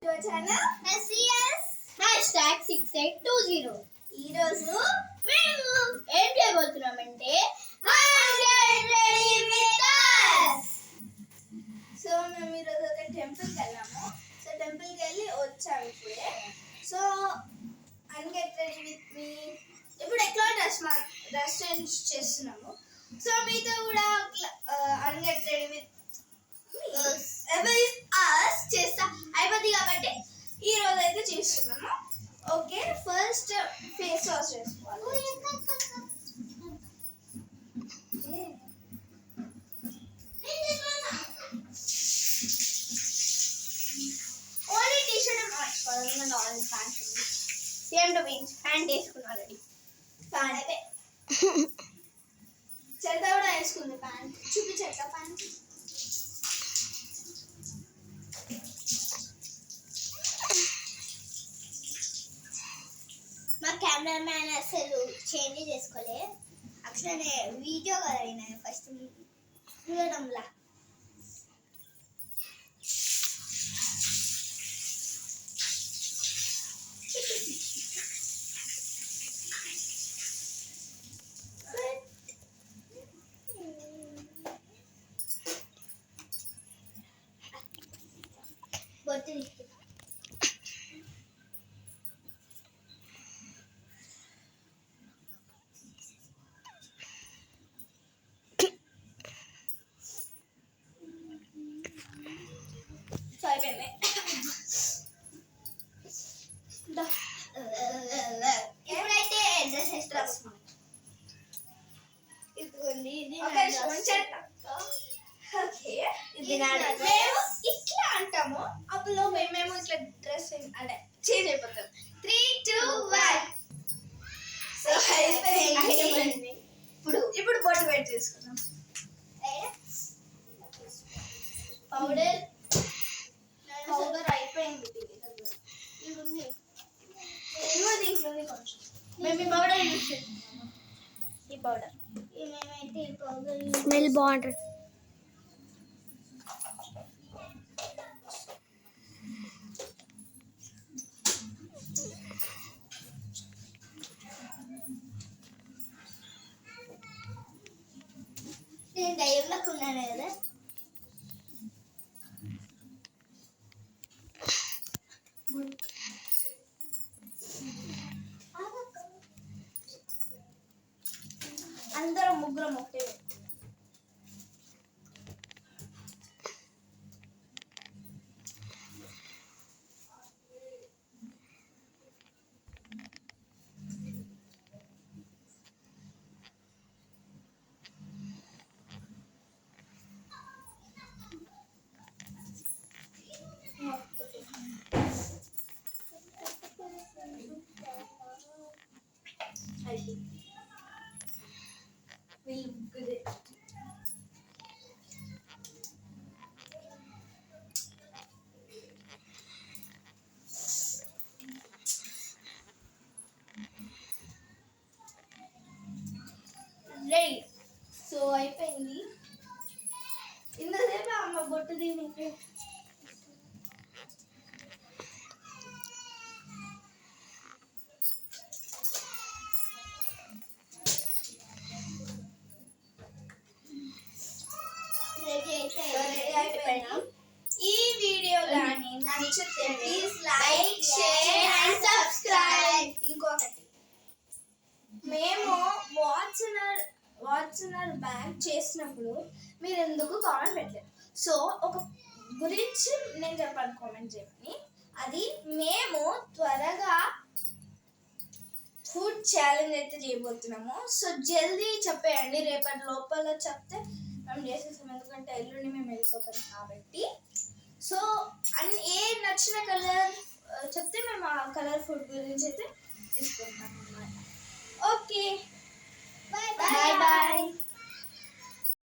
Channel SES#6820. ఈరోజు మేము ఏం చేయబోతున్నామంటే సో మేము ఈరోజు ఒక టెంపుల్కి వెళ్ళాము. సో టెంపుల్కి వెళ్ళి వచ్చాము ఇప్పుడే. So అన్గెట్ ready with me. ఇప్పుడు ఎట్లా డ్రెస్ చేంజ్ చేస్తున్నాము. సో మీతో కూడా అన్గెట్ రెడీ విత్ చేస్తా అయిపోద్ది కాబట్టి ఈ రోజు అయితే చేస్తున్నాము. ఓకే, ఫస్ట్ ఫేస్ వాష్ చేసుకోవాలి. ఓన్లీ టీ షర్ట్ మార్చుకోవాలి. నార్మల్ ప్యాంట్ ఉంది. సేమ్ టు బీచ్ ప్యాంట్ వేసుకున్నా ఆల్రెడీ. ప్యాంట్ అయితే చెత్త కూడా వేసుకుంది. ప్యాంట్ చూపించట. ప్యాంట్ మా కెమెరామ్యాన్ అసలు చేంజ్ చేసుకోలే. అట్లనే వీడియో కదా ఫస్ట్ చూడడంలా. బొట్టు ఎప్పుడైతే డ్రెస్ వేస్తాము ఇదిగోండి. మేము ఇట్లా అంటాము. అప్పుడు మేము ఇట్లా డ్రెస్ అంటే చేంజ్ అయిపోతాం. 3, 2, 1. సో అయిపోయింది. ఇప్పుడు బొట్టు పెట్టి తీసుకున్నాం. పౌడర్ అయిపోయింది. దీంట్లో కొంచెం మేము ఈ పౌడర్ యూజ్ చేస్తున్నాము. ఈ పౌడర్ మేమైతే ఈ పౌడర్ స్మెల్ బాగుంటుంది. నేను ధైర్యంలోకి ఉన్నాను కదా. అందరం ముగ్గురం ఒకటే. రెడీ. సో అయిపోయింది. ఇంతసేపు అమ్మ బొట్టు దీనికి ఈ వీడియో కానీ నచ్చితే please like, share and subscribe. ఇంకొకటి, మేము వాట్సనర్ బ్యాగ్ చేసినప్పుడు మీరు ఎందుకు కామెంట్ పెట్టలేదు. సో ఒక గురించి నేను చెప్పాను కామెంట్ చేయమని. అది మేము త్వరగా ఫుడ్ ఛాలెంజ్ అయితే చేయబోతున్నాము. సో జల్దీ చెప్పేయండి. రేపటి లోపల చెప్తే మేము చేసేసాం. ఎందుకంటే ఎల్లుండి మేము వెళ్ళిపోతాం కాబట్టి. సో ఏ నచ్చిన కలర్ చెప్తే మేము ఆ కలర్ ఫుడ్ గురించి అయితే తీసుకుంటాం అన్నమాట. Okay, bye bye.